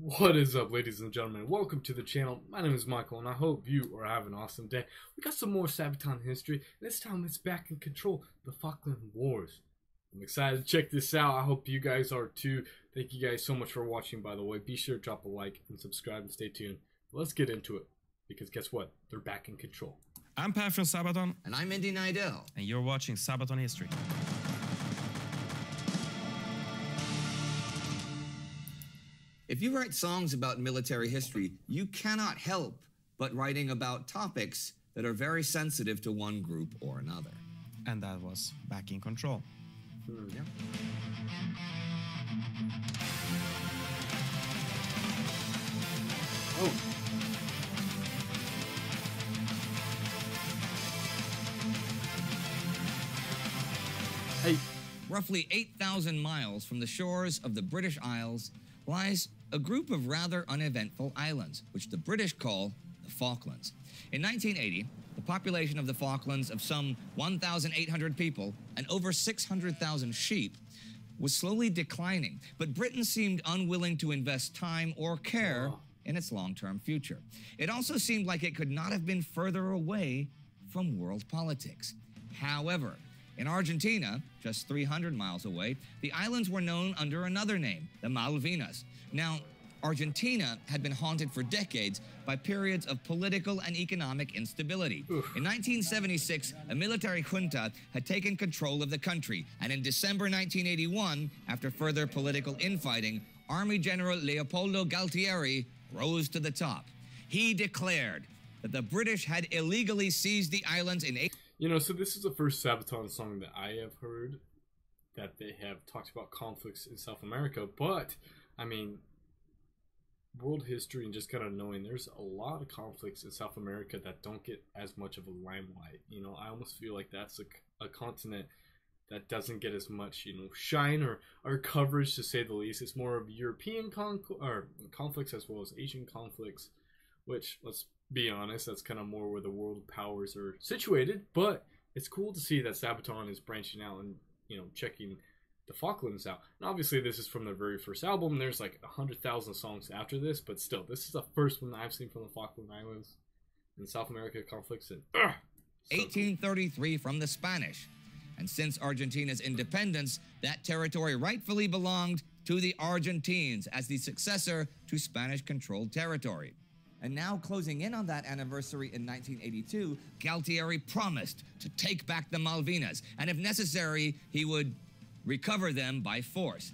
What is up, ladies and gentlemen? Welcome to the channel. My name is Michael, and I hope you are having an awesome day. We got some more Sabaton history. This time it's back in control, the Falkland Wars. I'm excited to check this out. I hope you guys are too. Thank you guys so much for watching, by the way. Be sure to drop a like and subscribe and stay tuned. But let's get into it, because guess what? They're back in control. I'm Pat from Sabaton. And I'm Indy Nidell. And you're watching Sabaton History. If you write songs about military history, you cannot help but writing about topics that are very sensitive to one group or another. And that was back in control. Yeah. Oh. Hey. Roughly 8,000 miles from the shores of the British Isles lies a group of rather uneventful islands, which the British call the Falklands. In 1980, the population of the Falklands of some 1,800 people and over 600,000 sheep was slowly declining, but Britain seemed unwilling to invest time or care in its long-term future. It also seemed like it could not have been further away from world politics. However, in Argentina, just 300 miles away, the islands were known under another name, the Malvinas. Now, Argentina had been haunted for decades by periods of political and economic instability. In 1976, a military junta had taken control of the country, and in December 1981, after further political infighting, Army General Leopoldo Galtieri rose to the top. He declared that the British had illegally seized the islands in... You know, so this is the first Sabaton song that I have heard that they have talked about conflicts in South America, but, I mean, world history and just kind of knowing there's a lot of conflicts in South America that don't get as much of a limelight. You know, I almost feel like that's a continent that doesn't get as much, you know, shine or coverage, to say the least. It's more of European conflicts as well as Asian conflicts, which, let's be honest, that's kind of more where the world powers are situated. But it's cool to see that Sabaton is branching out and, you know, checking the Falklands out. And obviously this is from their very first album. There's like 100,000 songs after this, but still, this is the first one that I've seen from the Falkland Islands and South America conflicts in 1833 from the Spanish. And since Argentina's independence, that territory rightfully belonged to the Argentines as the successor to Spanish-controlled territory. And now, closing in on that anniversary in 1982, Galtieri promised to take back the Malvinas, and if necessary, he would recover them by force.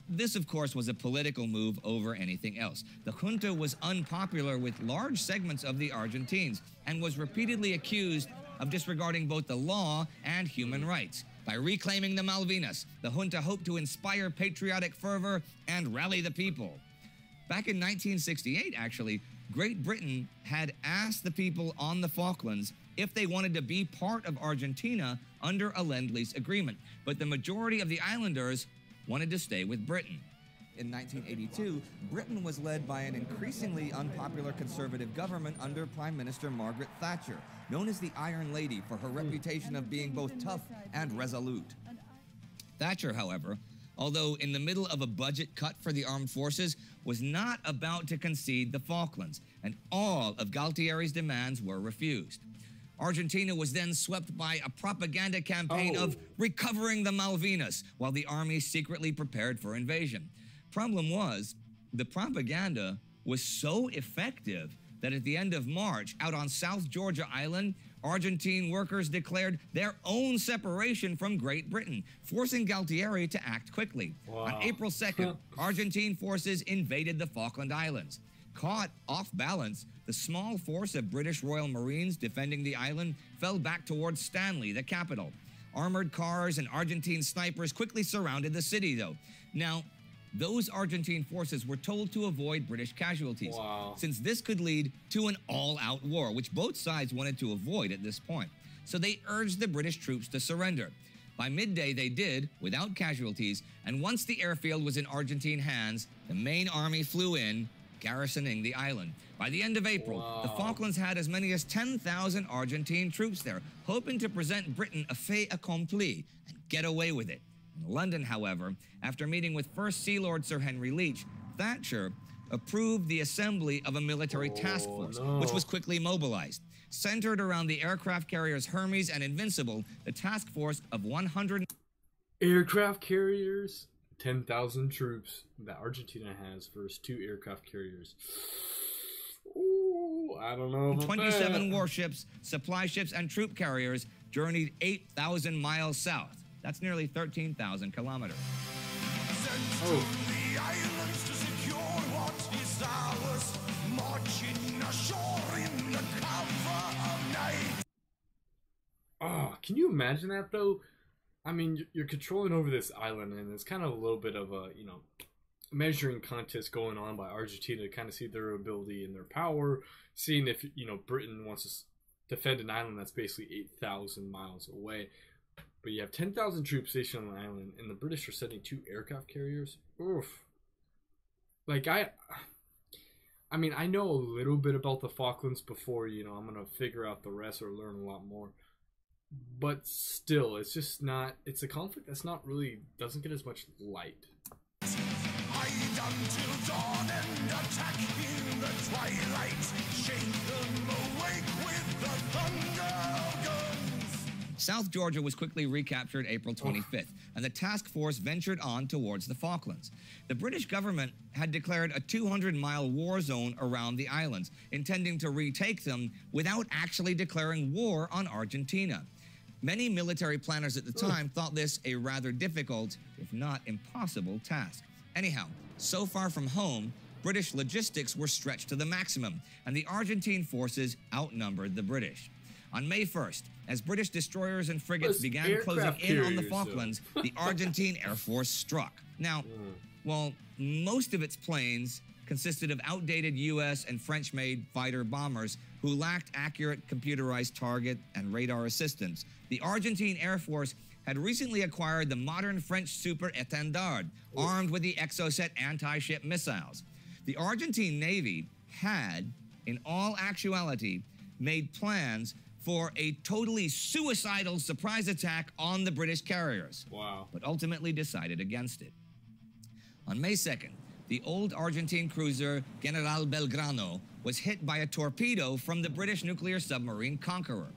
This, of course, was a political move over anything else. The junta was unpopular with large segments of the Argentines and was repeatedly accused of disregarding both the law and human rights. By reclaiming the Malvinas, the junta hoped to inspire patriotic fervor and rally the people. Back in 1968, actually, Great Britain had asked the people on the Falklands if they wanted to be part of Argentina under a Lend-Lease agreement, but the majority of the islanders wanted to stay with Britain. In 1982, Britain was led by an increasingly unpopular conservative government under Prime Minister Margaret Thatcher, known as the Iron Lady for her reputation of being both tough and resolute. Thatcher, however, although in the middle of a budget cut for the armed forces, was not about to concede the Falklands, and all of Galtieri's demands were refused. Argentina was then swept by a propaganda campaign of recovering the Malvinas, while the army secretly prepared for invasion. Problem was, the propaganda was so effective that at the end of March, out on South Georgia Island, Argentine workers declared their own separation from Great Britain, forcing Galtieri to act quickly. On April 2nd, Argentine forces invaded the Falkland Islands. Caught off balance, the small force of British Royal Marines defending the island fell back towards Stanley, the capital. Armored cars and Argentine snipers quickly surrounded the city, though. Now, those Argentine forces were told to avoid British casualties, since this could lead to an all-out war, which both sides wanted to avoid at this point. So they urged the British troops to surrender. By midday, they did, without casualties, and once the airfield was in Argentine hands, the main army flew in, garrisoning the island. By the end of April, the Falklands had as many as 10,000 Argentine troops there, hoping to present Britain a fait accompli and get away with it. In London, however, after meeting with First Sea Lord Sir Henry Leach, Thatcher approved the assembly of a military task force, which was quickly mobilized. Centered around the aircraft carriers Hermes and Invincible, the task force of 100 aircraft carriers, 10,000 troops that Argentina has versus 2 aircraft carriers. Ooh, I don't know about 27 that. warships, supply ships, and troop carriers journeyed 8,000 miles south. That's nearly 13,000 kilometers. Oh. Oh, can you imagine that though? I mean, you're controlling over this island, and it's kind of a little bit of a, measuring contest going on by Argentina to kind of see their ability and their power, seeing if, Britain wants to defend an island that's basically 8,000 miles away. But you have 10,000 troops stationed on the island, and the British are sending 2 aircraft carriers. Oof. Like, I mean, I know a little bit about the Falklands before, I'm going to figure out the rest or learn a lot more. But still, it's just not, it's a conflict that's not really, doesn't get as much light. Hide until dawn and attack in the twilight. Shake them awake with the thunder of guns. South Georgia was quickly recaptured April 25th, and the task force ventured on towards the Falklands. The British government had declared a 200-mile war zone around the islands, intending to retake them without actually declaring war on Argentina. Many military planners at the time thought this a rather difficult, if not impossible, task. Anyhow, so far from home, British logistics were stretched to the maximum, and the Argentine forces outnumbered the British. On May 1st, as British destroyers and frigates began closing in on the Falklands, the Argentine Air Force struck. Now, while most of its planes consisted of outdated U.S. and French-made fighter bombers who lacked accurate computerized target and radar assistance, the Argentine Air Force had recently acquired the modern French Super Étendard, armed with the Exocet anti-ship missiles. The Argentine Navy had, in all actuality, made plans for a totally suicidal surprise attack on the British carriers, but ultimately decided against it. On May 2nd, the old Argentine cruiser General Belgrano was hit by a torpedo from the British nuclear submarine Conqueror.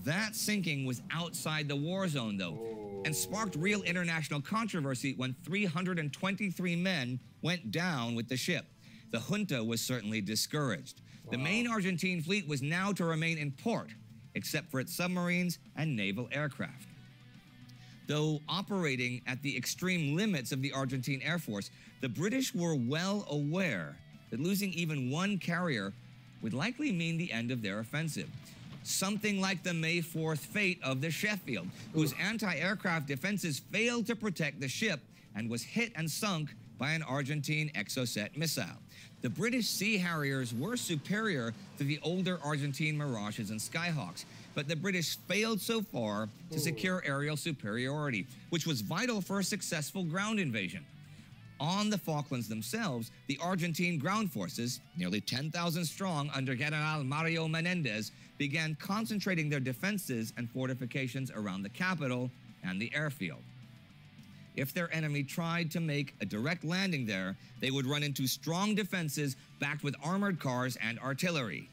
That sinking was outside the war zone, though, and sparked real international controversy when 323 men went down with the ship. The junta was certainly discouraged. The main Argentine fleet was now to remain in port, except for its submarines and naval aircraft. Though operating at the extreme limits of the Argentine Air Force, the British were well aware that losing even one carrier would likely mean the end of their offensive. Something like the May 4th fate of the Sheffield, whose anti-aircraft defenses failed to protect the ship and was hit and sunk by an Argentine Exocet missile. The British Sea Harriers were superior to the older Argentine Mirages and Skyhawks, but the British failed so far to secure aerial superiority, which was vital for a successful ground invasion. On the Falklands themselves, the Argentine ground forces, nearly 10,000 strong under General Mario Menendez, began concentrating their defenses and fortifications around the capital and the airfield. If their enemy tried to make a direct landing there, they would run into strong defenses backed with armored cars and artillery.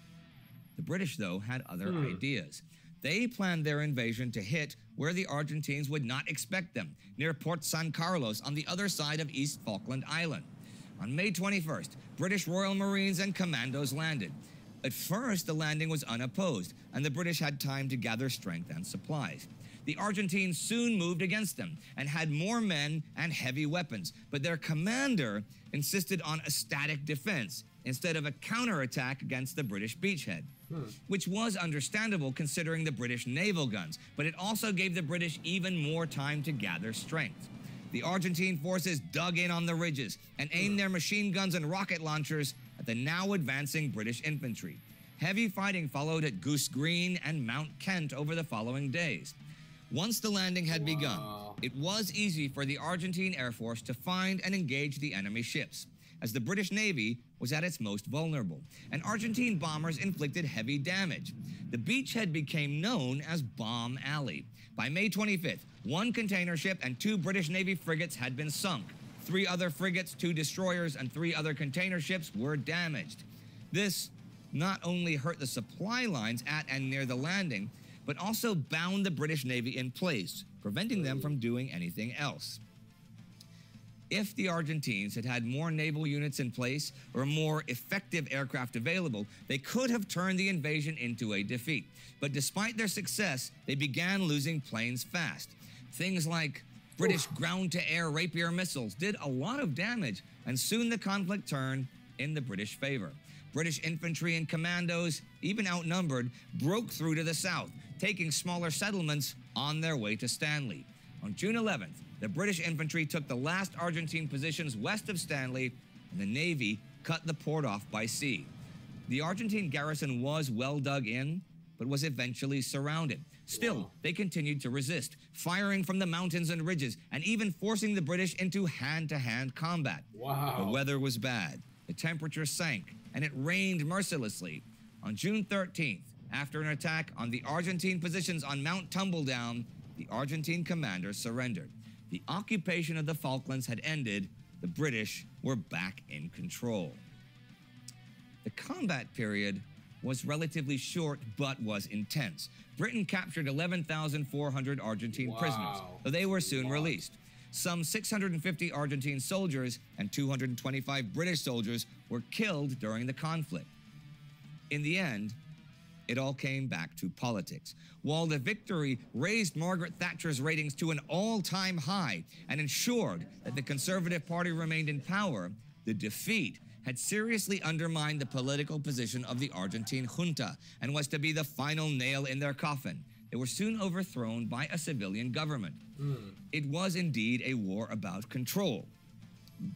The British, though, had other ideas. They planned their invasion to hit where the Argentines would not expect them, near Port San Carlos on the other side of East Falkland Island. On May 21st, British Royal Marines and commandos landed. At first, the landing was unopposed, and the British had time to gather strength and supplies. The Argentines soon moved against them and had more men and heavy weapons, but their commander insisted on a static defense instead of a counterattack against the British beachhead, which was understandable considering the British naval guns, but it also gave the British even more time to gather strength. The Argentine forces dug in on the ridges and aimed their machine guns and rocket launchers at the now advancing British infantry. Heavy fighting followed at Goose Green and Mount Kent over the following days. Once the landing had begun, it was easy for the Argentine Air Force to find and engage the enemy ships, as the British Navy was at its most vulnerable, and Argentine bombers inflicted heavy damage. The beachhead became known as Bomb Alley. By May 25th, one container ship and 2 British Navy frigates had been sunk. 3 other frigates, 2 destroyers, and 3 other container ships were damaged. This not only hurt the supply lines at and near the landing, but also bound the British Navy in place, preventing them from doing anything else. If the Argentines had had more naval units in place or more effective aircraft available, they could have turned the invasion into a defeat. But despite their success, they began losing planes fast. Things like British ground-to-air Rapier missiles did a lot of damage, and soon the conflict turned in the British favor. British infantry and commandos, even outnumbered, broke through to the south, taking smaller settlements on their way to Stanley. On June 11th, the British infantry took the last Argentine positions west of Stanley, and the Navy cut the port off by sea. The Argentine garrison was well dug in, but was eventually surrounded. Still, they continued to resist, firing from the mountains and ridges, and even forcing the British into hand-to-hand combat. Wow. The weather was bad, the temperature sank, and it rained mercilessly. On June 13th, after an attack on the Argentine positions on Mount Tumbledown, the Argentine commander surrendered. The occupation of the Falklands had ended. The British were back in control. The combat period was relatively short, but was intense. Britain captured 11,400 Argentine prisoners, though they were soon released. Some 650 Argentine soldiers and 225 British soldiers were killed during the conflict. In the end, it all came back to politics. While the victory raised Margaret Thatcher's ratings to an all-time high and ensured that the Conservative Party remained in power, the defeat had seriously undermined the political position of the Argentine junta and was to be the final nail in their coffin. They were soon overthrown by a civilian government. It was indeed a war about control.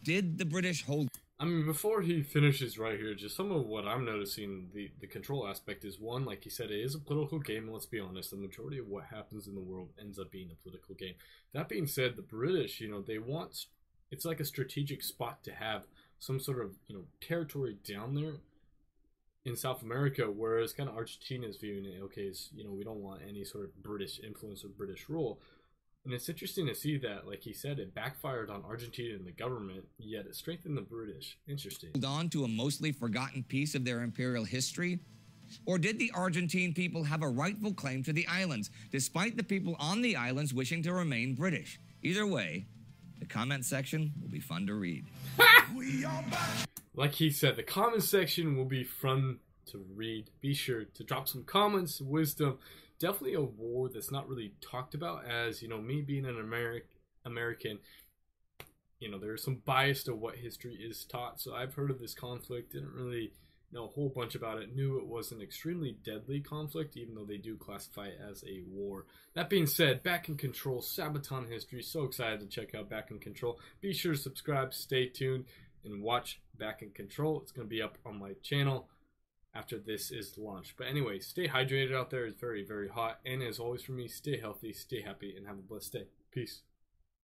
Did the British hold... I mean, before he finishes right here, just some of what I'm noticing, the control aspect is, one, like he said, it is a political game, and let's be honest, the majority of what happens in the world ends up being a political game. That being said, the British, they want, it's like a strategic spot to have some sort of, territory down there in South America, whereas kind of Argentina is viewing it, okay, we don't want any sort of British influence or British rule. And it's interesting to see that, like he said, it backfired on Argentina and the government, yet it strengthened the British. Interesting. Hold on to a mostly forgotten piece of their imperial history? Or did the Argentine people have a rightful claim to the islands, despite the people on the islands wishing to remain British? Either way, the comment section will be fun to read. We are back. Like he said, the comment section will be fun to read. Be sure to drop some comments, wisdom. Definitely a war that's not really talked about, as me being an American, there's some bias to what history is taught. So I've heard of this conflict, didn't really know a whole bunch about it, knew it was an extremely deadly conflict, even though they do classify it as a war. That being said, Back in Control, Sabaton history. So excited to check out Back in Control. Be sure to subscribe, stay tuned, and watch Back in Control. It's going to be up on my channel after this is launched. But anyway, stay hydrated out there. It's very, very hot. And as always for me, stay healthy, stay happy, and have a blessed day. Peace.